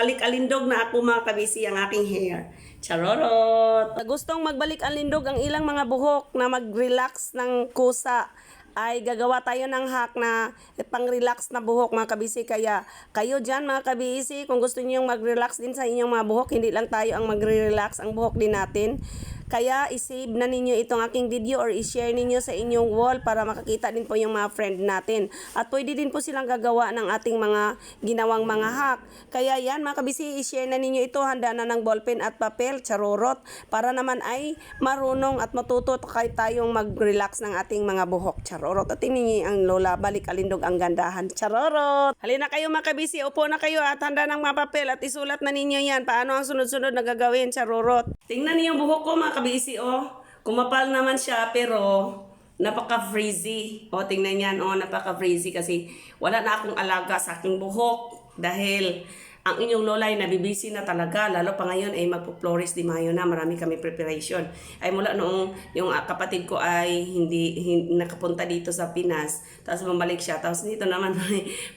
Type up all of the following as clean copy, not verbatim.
Balik alindog na ako mga kabisi ang aking hair. Charorot! Gustong magbalik alindog ang ilang mga buhok na mag-relax ng kusa ay gagawa tayo ng hack na pang-relax na buhok mga kabisi. Kaya kayo dyan mga kabisi, kung gusto niyo mag-relax din sa inyong mga buhok, hindi lang tayo ang magre-relax, ang buhok din natin. Kaya isave na ninyo itong aking video or i-share ninyo sa inyong wall para makakita din po yung mga friend natin. At pwede din po silang gagawa ng ating mga ginawang mga hack. Kaya yan mga kabisi, i-share na ninyo ito. Handa na ng ballpen at papel, charorot, para naman ay marunong at matuto kahit tayong mag-relax ng ating mga buhok. Charorot. At tingnan niyo ang lola, balik alindog ang gandahan. Charorot. Halina kayo mga kabisi, upo na kayo at handa ng mga papel at isulat na ninyo yan. Paano ang sunod-sunod na gagawin, charorot. Tingnan niyo yung buhok ko mga kabisi, oh. Kumapal naman siya pero napaka-frizzy. O, tingnan yan, oh, napaka-frizzy kasi wala na akong alaga sa aking buhok dahil ang inyong lola ay nabibisi na talaga. Lalo pa ngayon ay magpo-Flores de Mayo na. Marami kami preparation. Ay mula noong yung kapatid ko ay hindi nakapunta dito sa Pinas. Tapos bumalik siya. Tapos dito naman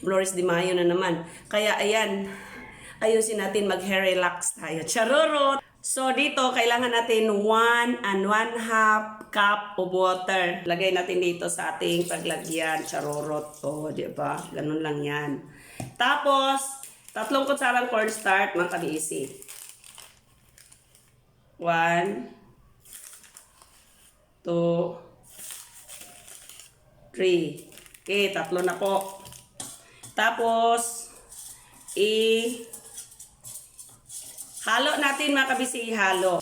Flores de Mayo na naman. Kaya ayan, ayusin natin mag-hair relax tayo. Charorot! So dito, kailangan natin 1 and 1/2 cup of water. Lagay natin dito sa ating paglagyan. Charorot. O, diba? Ganun lang yan. Tapos, 3 kutsarang cornstarch, mga kabisi. 1, 2, 3. Okay, 3 na po. Tapos, halo natin mga kabisi, ihalo.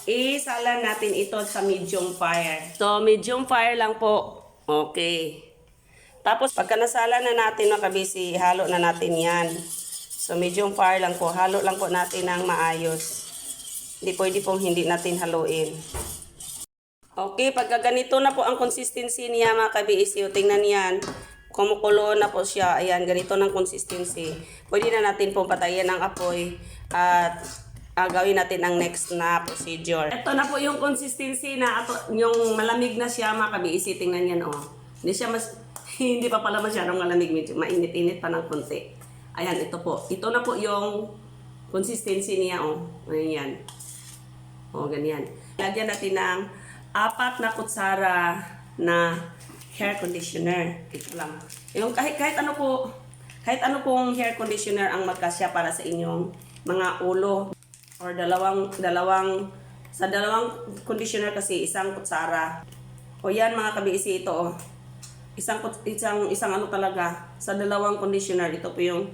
Isala natin ito sa medium fire. So, medium fire lang po. Okay. Tapos, pagka nasala na natin mga kabisi, ihalo na natin yan. So, medium fire lang po. Halo lang po natin ng maayos. Hindi pwede pong hindi natin haluin. Okay, pagka ganito na po ang consistency niya mga kabisi, tingnan yan. Kumukulo na po siya. Ayan, ganito ng consistency. Pwede na natin pong patayin ang apoy at gawin natin ang next na procedure. Ito na po yung consistency na yung malamig na siya mga kabisi. Tingnan yan, oh. Hindi siya hindi pa pala masyadong malamig. Medyo mainit-init pa ng konti. Ayan, ito po. Ito na po yung consistency niya, oh. Ayan yan. O, ganyan. Lagyan natin ng 4 na kutsara na hair conditioner. Ito lang. Yung kahit ano pong hair conditioner ang magkasya para sa inyong mga ulo. Or dalawang conditioner kasi isang kutsara. O yan mga kabisi, ito, oh. Isang ano talaga. Sa 2 conditioner, ito po yung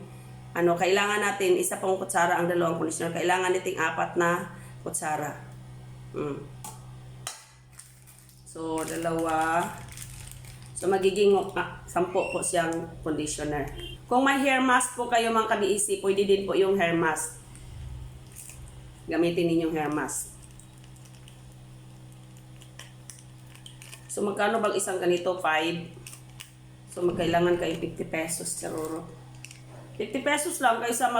kailangan natin, isa pong kutsara ang 2 conditioner. Kailangan nating 4 na kutsara. So, 2. So, magiging 10 po siyang conditioner. Kung may hair mask po kayo mga kabiisi, pwede din po yung hair mask. Gamitin ninyong hair mask. So, magkano bang isang ganito? 5. So, magkailangan kayo 50 pesos. Charoro. 50 pesos lang kaysa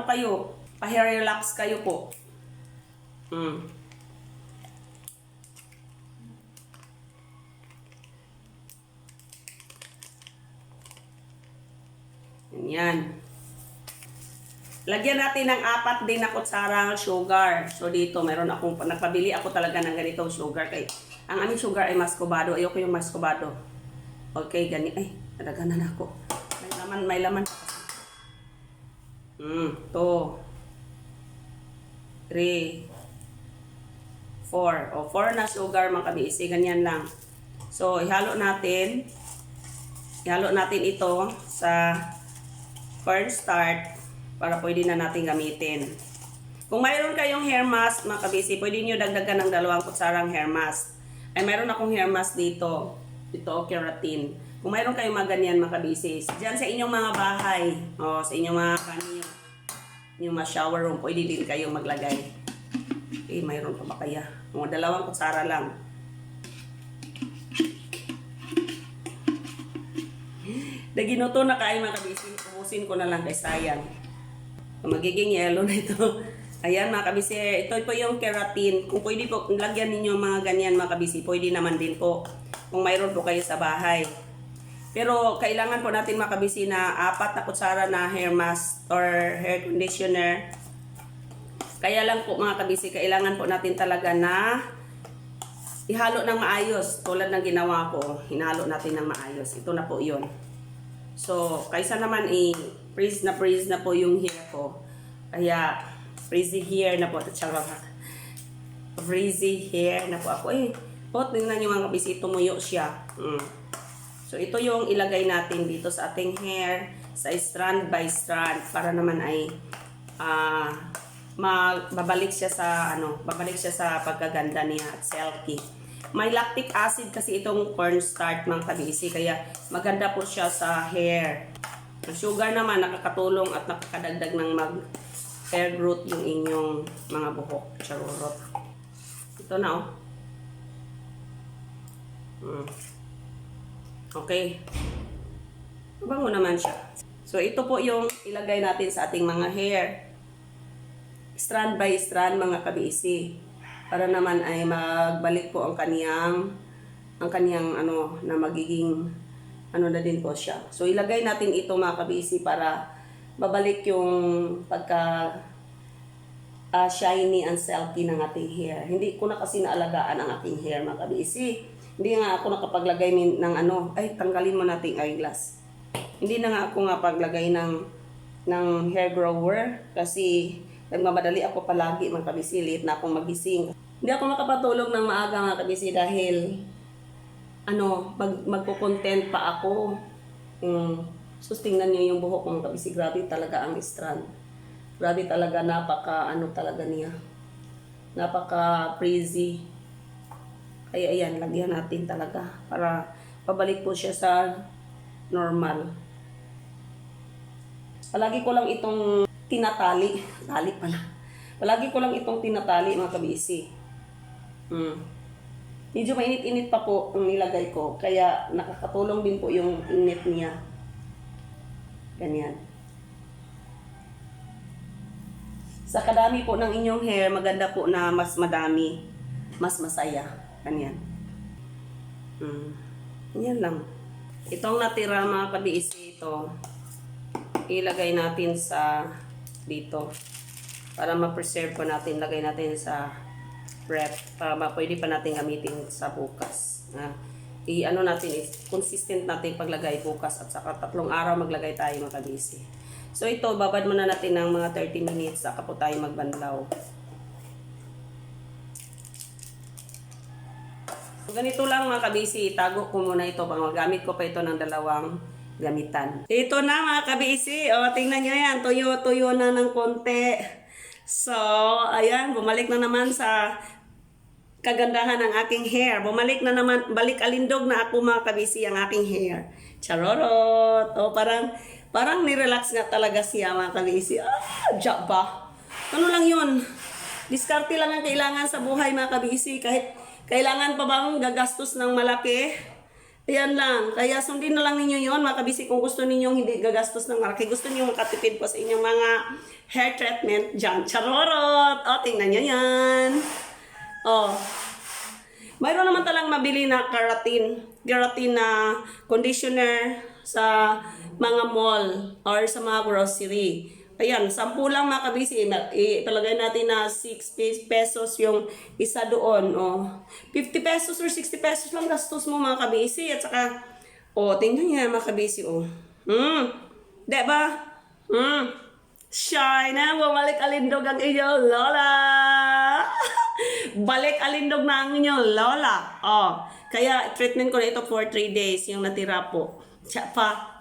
kayo, pa-hair relax kayo po. Yan. Lagyan natin ng 4 din na kutsarang sugar. So dito, nagpabili ako talaga ng ganitong sugar. Ang aming sugar ay muscovado. Ayoko yung muscovado. Okay, ganyan. Ay, talaga na ako. May laman. 2, 3, 4. O, 4 na sugar mga kabisi. Ganyan lang. So, ihalo natin. Ihalo natin ito sa cornstarch para pwede na natin gamitin. Kung mayroon kayong hair mask, mga kabisi, pwede nyo dagdagan ng 2 kutsarang hair mask. Ay, mayroon akong hair mask dito. Ito, keratin. Kung mayroon kayong mga ganyan, mga kabisi, dyan sa inyong mga bahay, o sa inyong mga kanyo, yung mga shower room, pwede din kayong maglagay. Okay, mayroon pa ba kaya? Mga 2 kutsara lang. Naginuto na kayo mga kabisi. Ubusin ko na lang kay sayang. Magiging yellow na ito. Ayan mga kabisi. Ito po yung keratin. Kung pwede po, lagyan ninyo mga ganyan mga kabisi. Pwede naman din po. Kung mayroon po kayo sa bahay. Pero kailangan po natin mga kabisi na 4 na kutsara na hair mask or hair conditioner. Kaya lang po mga kabisi, kailangan po natin talaga na ihalo ng maayos. Tulad ng ginawa ko, hinalo natin ng maayos. Ito na po yun. So, kaysa naman freeze na po yung hair ko. Kaya, frizzy hair na po. Frizzy hair na po ako. Tingnan nyo mga kabisi, tumuyo siya. So, ito yung ilagay natin dito sa ating hair, sa strand by strand, para naman ay babalik siya sa pagkaganda niya at silky. May lactic acid kasi itong cornstarch mga kabisi, kaya maganda po siya sa hair. Ang sugar naman nakakatulong at nakakadagdag ng hair growth yung inyong mga buhok. Charorot. Ito na Okay. Mabango naman siya. So, ito po yung ilagay natin sa ating mga hair. Strand by strand mga kabisi. Para naman ay magbalik po ang kaniyang na magiging na din po siya. So, ilagay natin ito mga kabisi para babalik yung pagka shiny and silky ng ating hair. Hindi ko na kasi naalagaan ang aking hair mga kabisi. Hindi nga ako nakapaglagay ng tanggalin mo nating eyeglass. Hindi na nga ako paglagay ng hair grower kasi nagmamadali ako palagi mga kabisi, late na akong magising. Hindi ako makapatulog ng maaga mga kabisi dahil magko-content pa ako. Tingnan niyo yung buhok ko mga kabisi, grabe talaga ang strand. Grabe talaga, talaga niya. Napaka crazy. Kaya ayan, lagyan natin talaga para pabalik po siya sa normal. Palagi ko lang itong tinatali. Tali pala. Palagi ko lang itong tinatali mga kabisi. Medyo mainit-init pa po ang nilagay ko. Kaya nakakatulong din po yung init niya. Ganyan. Sa kadami po ng inyong hair, maganda po na mas madami, mas masaya. Ganyan. Yan lang. Itong natira mga kabisi, ito ilagay natin sa dito para ma-preserve pa natin. Lagay natin sa ref para pwede pa natin gamitin sa bukas. Natin consistent natin paglagay bukas at saka 3 araw maglagay tayo mga kabisi. So ito, babad muna natin ng mga 30 minutes saka po tayo magbanlaw. So, ganito lang mga kabisi, itago ko muna ito. Magamit ko pa ito ng 2 gamitan. Ito na mga kabisi. Tingnan nyo yan. Tuyo-tuyo na ng konti. So, ayan. Bumalik na naman sa kagandahan ng aking hair. Bumalik na naman. Balik alindog na ako mga kabisi ang aking hair. Charorot. Parang nirelax nga talaga siya mga kabisi. Diyan ba? Ano lang yun? Diskarte lang ang kailangan sa buhay mga kabisi. Kahit kailangan pa bang gagastos ng malaki? Ayan lang. Kaya sundin na lang ninyo yon mga kabisi. Kung gusto ninyong hindi gagastos ng malaki, gusto niyo makatipid po sa inyong mga hair treatment dyan. Charorot! Tingnan nyo yan. Mayroon naman talang mabili na keratin na conditioner sa mga mall or sa mga grocery. Ayan, 10 lang mga kabisi. Ipalagay natin na 6 pesos yung isa doon. 50 pesos or 60 pesos lang gastos mo mga kabisi. At saka, tingnan niya mga kabisi. Diba? Shy na, bumalik alindog ang inyong lola. Balik alindog na ang inyong lola. Kaya treatment ko na ito for 3 days, yung natira po. Tsaka